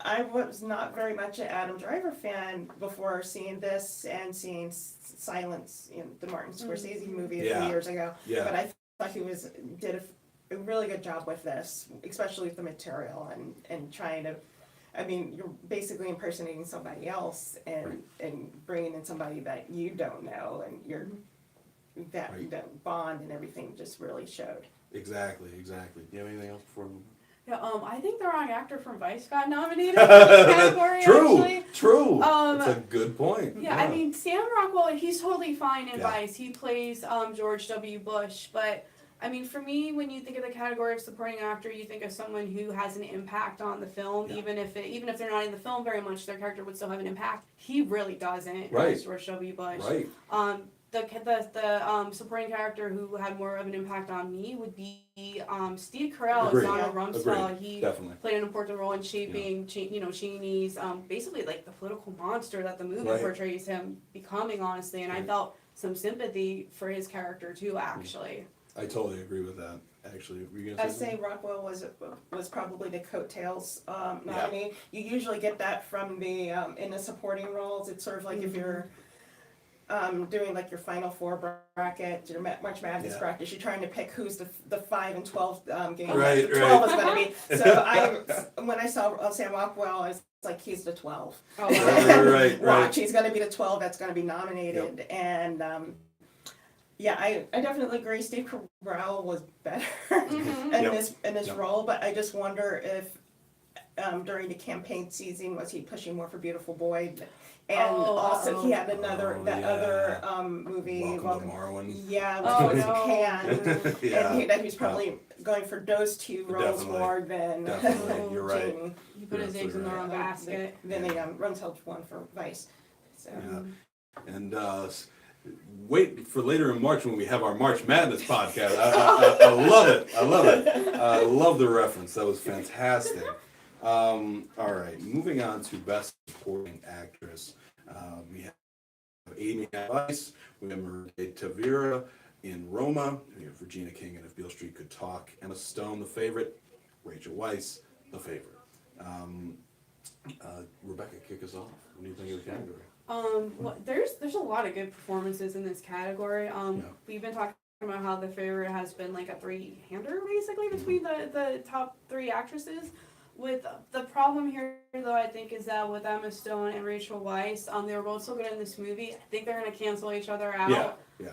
I was not very much an Adam Driver fan before seeing this and seeing Silence, you know, the Martin Scorsese movie a few years ago. Yeah. But I thought he did a really good job with this, especially with the material and trying to. I mean, you're basically impersonating somebody else and bringing in somebody that you don't know, and that bond and everything just really showed. Exactly. Do you have anything else before we move on? Yeah, I think the wrong actor from Weisz got nominated for this category. Actually. True. That's a good point. Yeah, I mean, Sam Rockwell, he's totally fine in Yeah. Weisz. He plays George W. Bush, but I mean, for me, when you think of the category of supporting actor, you think of someone who has an impact on the film, Yeah. even if they're not in the film very much, their character would still have an impact. He really doesn't. Right. As George W. Bush. Right. The supporting character who had more of an impact on me would be Steve Carell as Agreed. Donald Rumsfeld. Agreed. He Definitely. played an important role in shaping, Cheney's basically like the political monster that the movie Right. portrays him becoming, honestly. And I Right. felt some sympathy for his character too, actually. I totally agree with that. Actually, were you I'd gonna say say something? Rockwell was probably the coattails nominee. You usually get that from the in the supporting roles. It's sort of like if you're doing like your Final Four bracket, your March Madness bracket, you're trying to pick who's the 5 and 12 game. Right, 12 right. is going to be. So when I saw Sam Rockwell, I was like, he's the 12. Oh, Right. Watch, he's going to be the 12 that's going to be nominated. And yeah, I definitely agree. Steve Carell was better in this role, but I just wonder if during the campaign season was he pushing more for Beautiful Boy, and also he had other movie, Welcome to Marwin. yeah, Oh, which was no. Can, Yeah. and that he's probably going for those two roles Definitely. more than Definitely, you're right. Jamie. He put his eggs in the wrong basket. Then they Rumsfeld won for Weisz. So. Yeah. And wait for later in March when we have our March Madness podcast. I love it. I love the reference. That was fantastic. All right, moving on to Best Supporting Actress. We have Amy Weisz, we have Maria Tavira in Roma, we have Regina King in If Beale Street Could Talk, Emma Stone, The Favorite, Rachel Weisz, The Favorite. Rebecca, kick us off. What do you think of the category? Well, there's a lot of good performances in this category. We've been talking about how The Favorite has been like a three-hander basically between the top three actresses. With the problem here, though, I think is that with Emma Stone and Rachel Weisz, they were both so good in this movie. I think they're gonna cancel each other out. Yeah.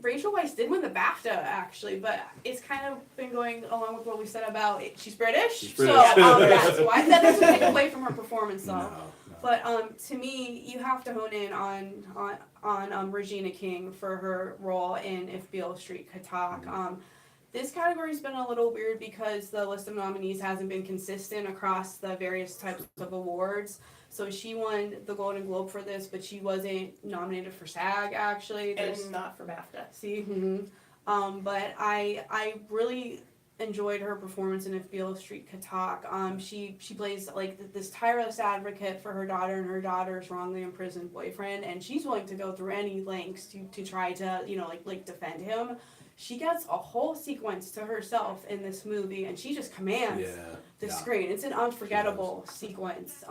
Rachel Weisz did win the BAFTA actually, but it's kind of been going along with what we said about it. She's British, She's so British. that's why. That doesn't take away from her performance though. No. But to me, you have to hone in on Regina King for her role in If Beale Street Could Talk. This category's been a little weird because the list of nominees hasn't been consistent across the various types of awards. So she won the Golden Globe for this, but she wasn't nominated for SAG actually. And not for BAFTA. See, but I really enjoyed her performance in If Beale Street Could Talk. She plays like this tireless advocate for her daughter and her daughter's wrongly imprisoned boyfriend, and she's willing to go through any lengths to try to like defend him. She gets a whole sequence to herself in this movie, and she just commands the screen. It's an unforgettable sequence.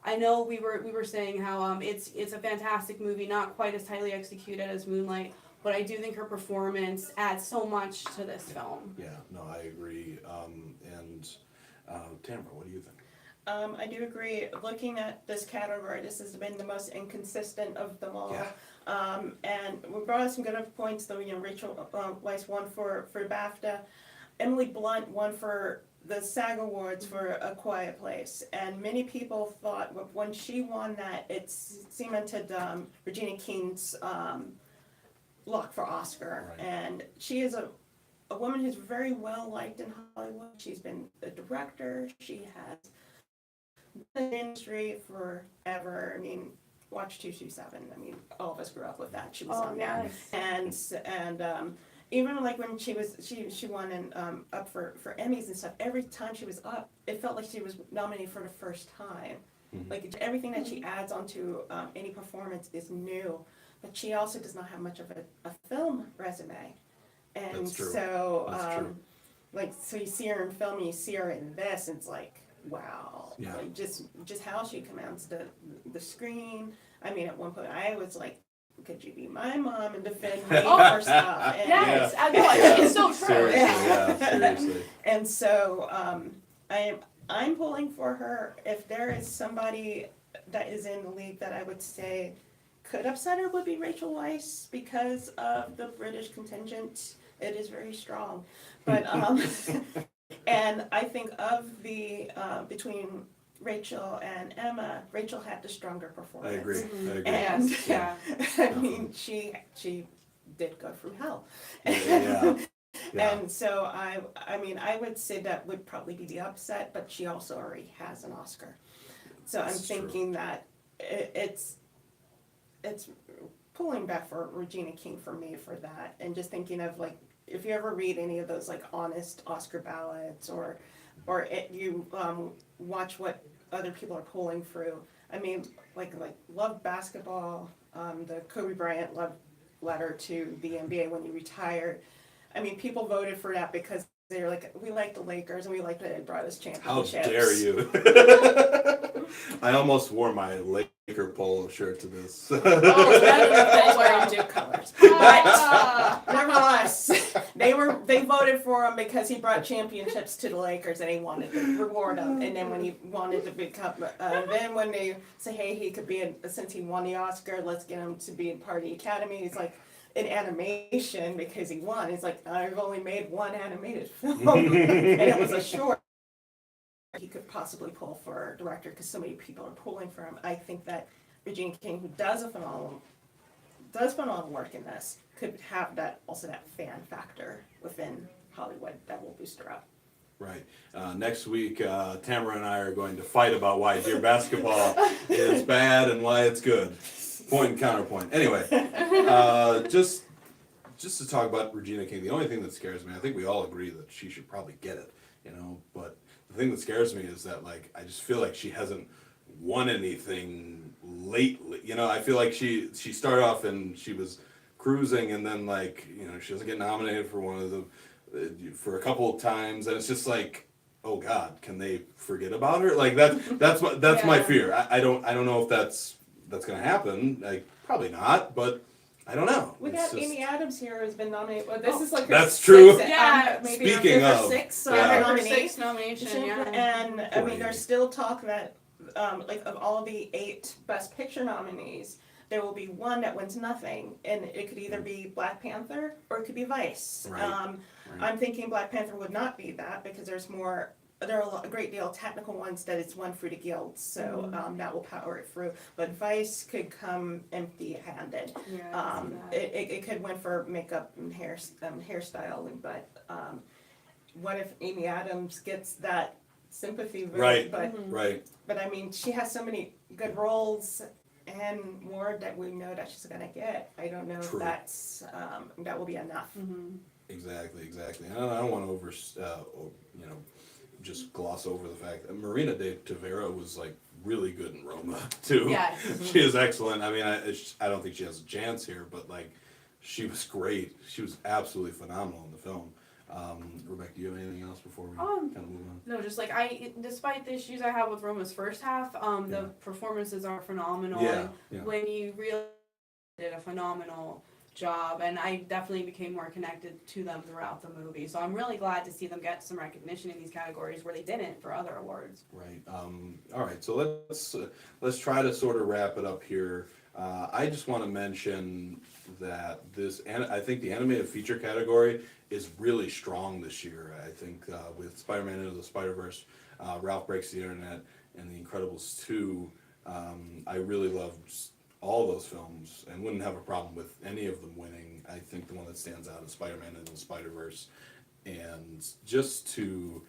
I know we were saying how it's a fantastic movie, not quite as tightly executed as Moonlight, but I do think her performance adds so much to this film. Yeah, no, I agree. And Tamara, what do you think? I do agree. Looking at this category, this has been the most inconsistent of them all. Yeah. And we brought up some good points, though. Rachel Weisz won for BAFTA. Emily Blunt won for the SAG Awards for A Quiet Place. And many people thought when she won that, it cemented Regina King's lock for Oscar. Right. And she is a woman who's very well liked in Hollywood. She's been a director. She has been in the industry forever. I mean, watch 227. I mean, all of us grew up with that. She was on that. And even like when she won and up for Emmys and stuff, every time she was up, it felt like she was nominated for the first time. Like everything that she adds onto any performance is new, but she also does not have much of a film resume. And That's true. so That's true. like, so you see her in film and you see her in this, and it's like, wow. Yeah. Like just how she commands the screen. I mean, at one point I was like, could you be my mom and defend me for stuff? And Yes, Yeah. it's so true. Seriously, seriously. And so I'm pulling for her. If there is somebody that is in the league that I would say could upset her, would be Rachel Weisz, because of the British contingent. It is very strong. But and I think of the between Rachel and Emma, Rachel had the stronger performance. I agree. I agree. And I mean, she did go through hell. Yeah. And so I mean, I would say that would probably be the upset, but she also already has an Oscar. So I'm thinking that it's pulling back for Regina King for me for that, and just thinking of like, if you ever read any of those like honest Oscar ballots or you watch what other people are pulling through. I mean, like love basketball, the Kobe Bryant love letter to the NBA when he retired. I mean, people voted for that because they're like, we like the Lakers and we like that it brought us How championships. dare you? I almost wore my Laker polo shirt to this. Oh, that's where I do colors. But nevertheless, they voted for him because he brought championships to the Lakers and they wanted to reward him. And then when he wanted to become, then when they say, hey, he could be, since he won the Oscar, let's get him to be a part of the Academy. He's like, in animation, because he won. It's like, I've only made one animated film, and it was a short. He could possibly pull for a director because so many people are pulling for him. I think that Regina King, who does phenomenal work in this, could have that fan factor within Hollywood that will boost her up. Right. Next week, Tamara and I are going to fight about why Dear Basketball is bad and why it's good. Point and counterpoint. Anyway, just to talk about Regina King, the only thing that scares me, I think we all agree that she should probably get it, but the thing that scares me is that, like, I just feel like she hasn't won anything lately. I feel like she started off and she was cruising, and then, like, she doesn't get nominated for one of the, for a couple of times, and it's just like, oh God, can they forget about her? Like, that's my fear. I don't know if that's going to happen. Like, probably not, but I don't know. We got Amy Adams here who's been nominated. Well, this is like her that's true. sixth, maybe Speaking her of, sixth nomination. And I mean, there's still talk that like of all the 8 Best Picture nominees, there will be one that wins nothing, and it could either be Black Panther or it could be Weisz. Right. Right. I'm thinking Black Panther would not be that because there are a great deal of technical ones that it's won through the guilds, so that will power it through. But Weisz could come empty-handed. Yeah, I can see that. It could win for makeup and hairstyling, but what if Amy Adams gets that sympathy vote? Right. But But I mean, she has so many good roles and more that we know that she's gonna get. I don't know True. if that will be enough. Exactly. And I don't want to just gloss over the fact that Marina de Tavera was like really good in Roma too. Yes. She is excellent. I mean, I don't think she has a chance here, but like, she was great. She was absolutely phenomenal in the film. Rebecca, do you have anything else before we kind of move on? No, just like despite the issues I have with Roma's first half, the performances are phenomenal. Yeah, And when you really did a phenomenal job, and I definitely became more connected to them throughout the movie. So I'm really glad to see them get some recognition in these categories where they didn't for other awards. Right. All right. So let's try to sort of wrap it up here. I just want to mention that I think the animated feature category is really strong this year. I think with Spider-Man Into the Spider-Verse, Ralph Breaks the Internet, and The Incredibles 2, I really loved all those films and wouldn't have a problem with any of them winning. I think the one that stands out is Spider-Man Into the Spider-Verse. And just to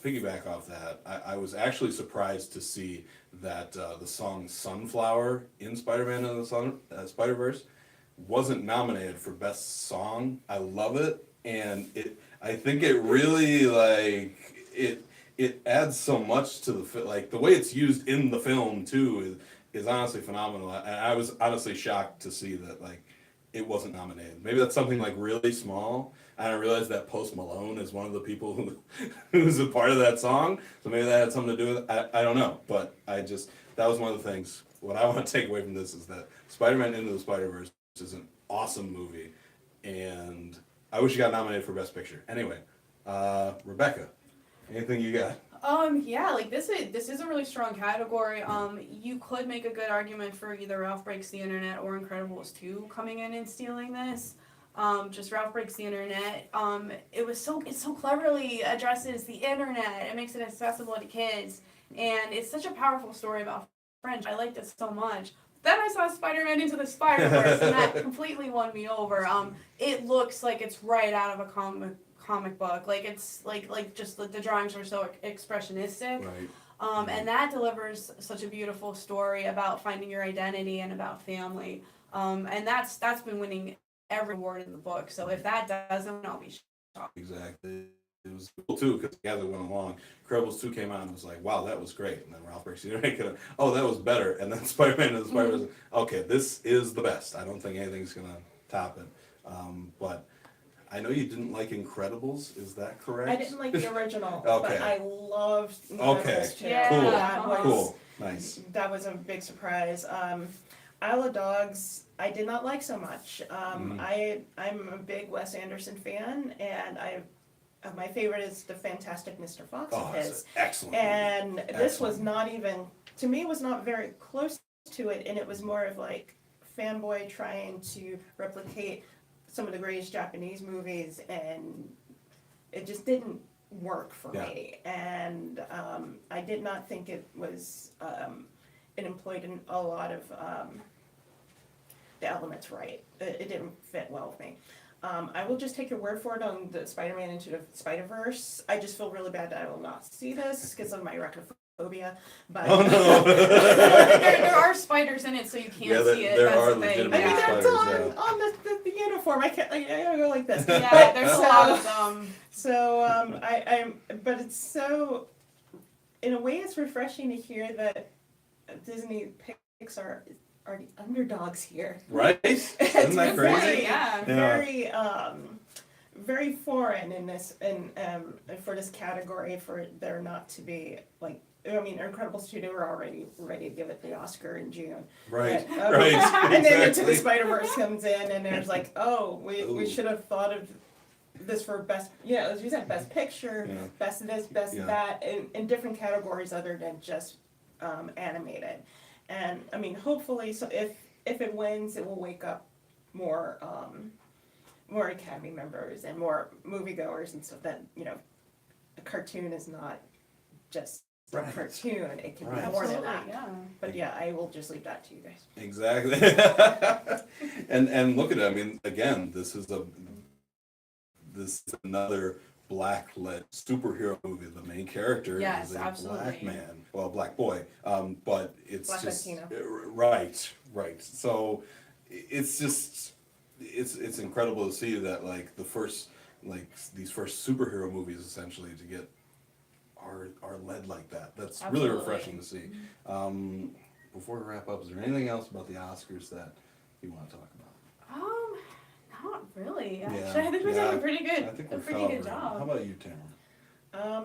piggyback off that, I was actually surprised to see that the song Sunflower in Spider-Man Into the Spider-Verse wasn't nominated for Best Song. I love it, and I think it really, like, it adds so much to the way it's used in the film too is honestly phenomenal. And I was honestly shocked to see that, like, it wasn't nominated. Maybe that's something like really small. And I realized that Post Malone is one of the people who's a part of that song. So maybe that had something to do with it. I don't know. But that was one of the things. What I want to take away from this is that Spider-Man Into the Spider-Verse is an awesome movie. And I wish it got nominated for Best Picture. Anyway, Rebecca, anything you got? Yeah, like this is a really strong category. You could make a good argument for either Ralph Breaks the Internet or Incredibles 2 coming in and stealing this. Just Ralph Breaks the Internet. It so cleverly addresses the internet. It makes it accessible to kids, and it's such a powerful story about friendship. I liked it so much. Then I saw Spider-Man Into the Spider-Verse, and that completely won me over. It looks like it's right out of a comic book. Like it's like just the drawings are so expressionistic. Right. And that delivers such a beautiful story about finding your identity and about family. And that's been winning every award in the book. So if that doesn't, I'll be shocked. Exactly. It was cool too because the guy that went along, Incredibles 2 came out and was like, wow, that was great. And then Ralph Breaks the Internet, oh, that was better. And then Spider-Man and the Spider-Verse, okay, this is the best. I don't think anything's going to top it. But I know you didn't like Incredibles, is that correct? I didn't like the original, Okay. but I loved Okay. Incredibles 2. Yeah. Cool. That was, Cool. Nice. That was a big surprise. Isle of Dogs, I did not like so much. I'm a big Wes Anderson fan, and my favorite is the Fantastic Mr. Fox of It's his. an excellent. And this was Excellent. not even, to me, was not very close to it, and it was more of like fanboy trying to replicate some of the greatest Japanese movies, and it just didn't work for me. And I did not think it was, it employed in a lot of the elements right. It didn't fit well with me. I will just take your word for it on the Spider-Man Into the Spider-Verse. I just feel really bad that I will not see this because of my arachnophobia. But Oh no! there are spiders in it, so you can't see it. there That's are the thing. legitimate I mean, that's spiders, on the uniform. I can't. I gotta go like this. Yeah, there's a lot of them. So but it's so, in a way, it's refreshing to hear that Disney Pixar are the underdogs here. Right? Isn't that Very, crazy? Yeah. Very, very foreign in this, and for this category, for there not to be like. I mean, Incredibles 2, they were already ready to give it the Oscar in June. Right. But, Right. And then Into the Exactly. Spider-Verse comes in, and there's like, oh, we Ooh. should have thought of this for best, as you said, best picture, Yeah. best this, best Yeah. that, in different categories other than just animated. And I mean, hopefully, so if if it wins, it will wake up more, more Academy members and more moviegoers and stuff that, you know, a cartoon is not just a Right. cartoon, it can be Right. more than Absolutely, that. yeah. But yeah, I will just leave that to you guys. Exactly. And look at it, I mean, again, this is another black-led superhero movie. The main character Yes, is a absolutely. black man, well, black boy, but it's Black just Latino. right. So it's just it's incredible to see that like these first superhero movies essentially to get are led like that. That's really Absolutely. refreshing to see. Before we wrap up, is there anything else about the Oscars that you want to talk about? Not really. Yeah, Actually, I think we did a pretty I think we fell over. How job. about you, Tamara?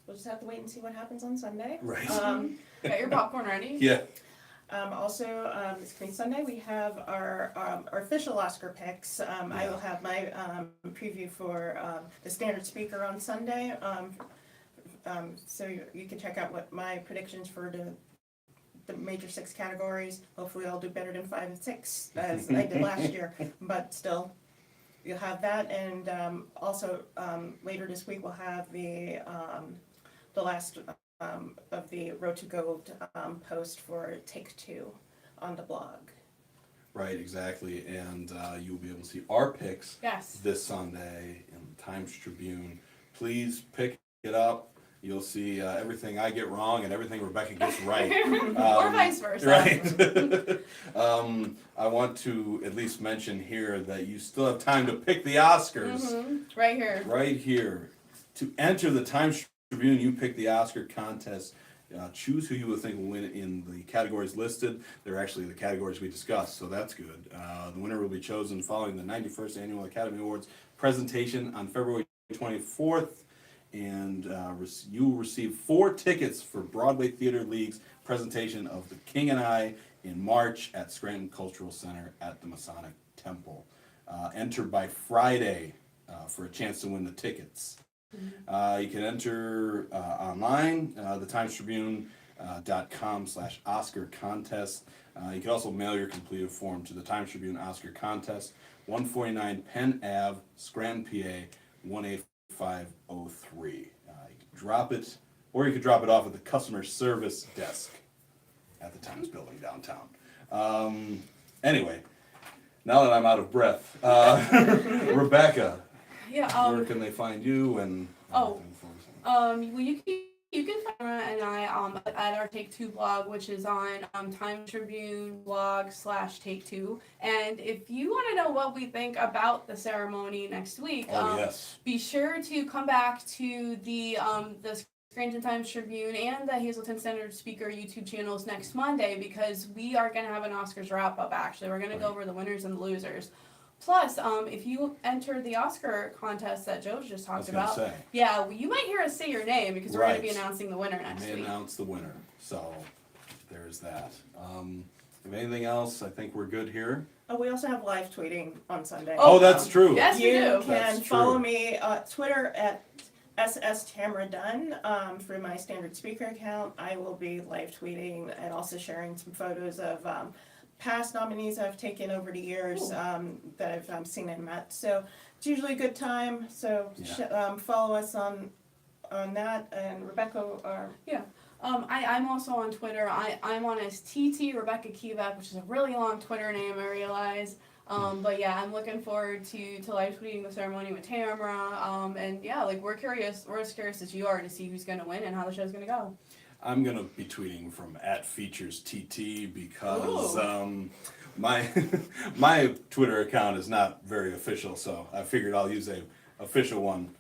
We'll just have to wait and see what happens on Sunday. Right. Got your popcorn ready? Yeah. Also, this coming Sunday, we have our official Oscar picks. I will have my preview for the standard speaker on Sunday. So you can check out what my predictions for the major 6 categories. Hopefully I'll do better than 5 and 6 as I did last year, but still, you'll have that. And also later this week we'll have the last of the Road to Gold post for Take Two on the blog. Right, exactly. And you'll be able to see our picks Yes. this Sunday in the Times-Tribune. Please pick it up. You'll see everything I get wrong and everything Rebecca gets right. Or vice versa. Right. I want to at least mention here that you still have time to pick the Oscars. Right here. Right here. To enter the Times-Tribune, you pick the Oscar contest. Choose who you would think will win in the categories listed. They're actually the categories we discussed, so that's good. The winner will be chosen following the 91st Annual Academy Awards presentation on February 24th. And you will receive 4 tickets for Broadway Theater League's presentation of The King and I in March at Scranton Cultural Center at the Masonic Temple. Enter by Friday for a chance to win the tickets. You can enter online, theTimesTribune.com/Oscar contest. You can also mail your completed form to the Times-Tribune Oscar Contest, 149 Penn Ave, Scranton, PA, 18503. You can drop it, or you could drop it off at the customer service desk at the Times Building downtown. Anyway, now that I'm out of breath, Rebecca, Yeah. where can they find you and Oh. everything for us? Well, you can find Roma and I at our Take Two blog, which is on Times-Tribune blog/Take Two. And if you want to know what we think about the ceremony next week, Yes. be sure to come back to the Scranton Times-Tribune and the Hazleton Standard Speaker YouTube channels next Monday, because we are going to have an Oscars wrap-up, actually. We're going to go over the winners and the losers. Plus, if you enter the Oscar contest that Joe just talked about, Say. yeah, well, you might hear us say your name because we're going to be Right. announcing the winner next May week. announce the winner, so there's that. If anything else, I think we're good here. Oh, we also have live tweeting on Sunday. Oh, that's true. Yes, we You do. can That's follow true. me on Twitter at @SSTamaraDunn through my standard speaker account. I will be live tweeting and also sharing some photos of past nominees I've taken over the years that I've seen and met. So it's usually a good time. So follow us on that. And Rebecca, I'm also on Twitter. I'm on as TT Rebecca Kivak, which is a really long Twitter name, I realize. But yeah, I'm looking forward to live tweeting the ceremony with Tamara. And yeah, like we're curious. We're as curious as you are to see who's going to win and how the show's going to go. I'm gonna be tweeting from @FeaturesTT because my my Twitter account is not very official, so I figured I'll use a official one.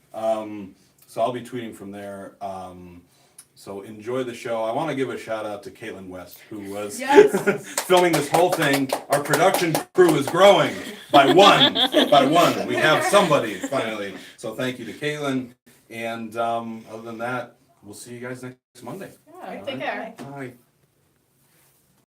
So I'll be tweeting from there. So enjoy the show. I want to give a shout out to Caitlin West, who was Yes. filming this whole thing. Our production crew is growing by one. We have somebody finally. So thank you to Caitlin. And other than that, we'll see you guys next Monday. Yeah, take care. Bye.